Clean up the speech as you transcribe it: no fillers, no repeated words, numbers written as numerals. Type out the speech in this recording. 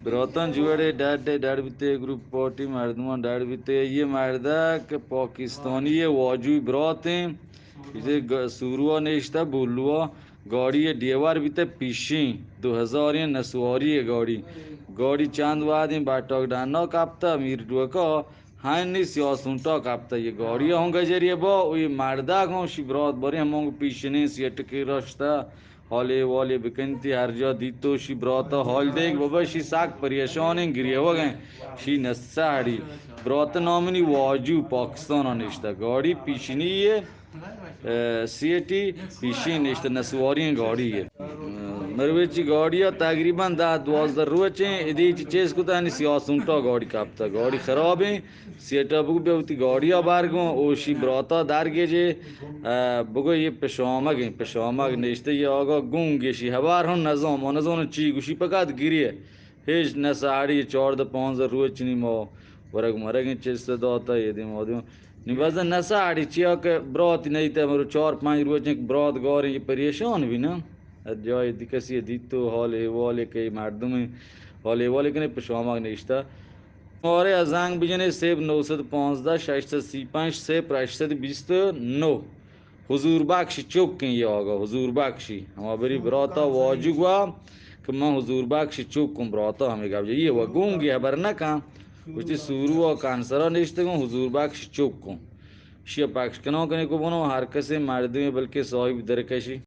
Bıraktan cüvere derd bitte grup parti merduman derd bitte ye merda ke Pakistani ye vacu bıraktım işte suruğa ne işte bulluğa गाड़ी डेवर भी पीछे 2000 नसवारी है गाड़ी चांद वादी बाटक डाना कापता मीर डुका हाँ नहीं सियासुंटा कापता ये गाड़ी होंगे जरिए बो ये मर्दा गाँव शिबरात बरे हम पीछे नहीं सीट के रास्ता हॉले वाले बिकनती हर जा दीतो शिबरात हॉल देख बाबा शी साक परेशान हैं गिरे हो गए शी नस्सा हड़ी ब्रात नामनी वाजू पाकिस्तान निश्ता गाड़ी पीछे नहीं है सीएटी पीछे निश्ता नसवारी गाड़ी है मरवेची गाड़िया तकरीबन 10-12 रोज इधी चेस को तानी सियासुंटा गाड़ी कापता गाड़ी खराब है सेटा बुक बेवती गाड़िया बारगो ओशी ब्राता दारगे बगो ये पेशामग नेश्ते ये आगा गुंगेशी हवार हन नजाम ची गुशी पकात गिरिए हेज नसाड़ी 14-15 रोज चनी मो वरग मरग चेस दाता ये दे मोदियो निवाजा नसाड़ी चिया के ब्रात नहीं थे मरो 4-5 रोज ब्रात गाड़ी ये परेशान भी ना جای دیگه دیتو حال احوالی که مردم حال احوالی کنه پشامک نشته آره از زنگ بجنه 0915 635 0829 حضور بخشی چوک کن یا آقا حضور بخشی اما بری براتا واجب وا که من حضور بخشی چوک کن براتا همه گفت یه و گونگی خبر نکن وقتی سورو و کانسرا نشته کن حضور بخشی چوک کن شیا بخش کنه کو بنو هر کسی مردمی بلکه صاحب درکشی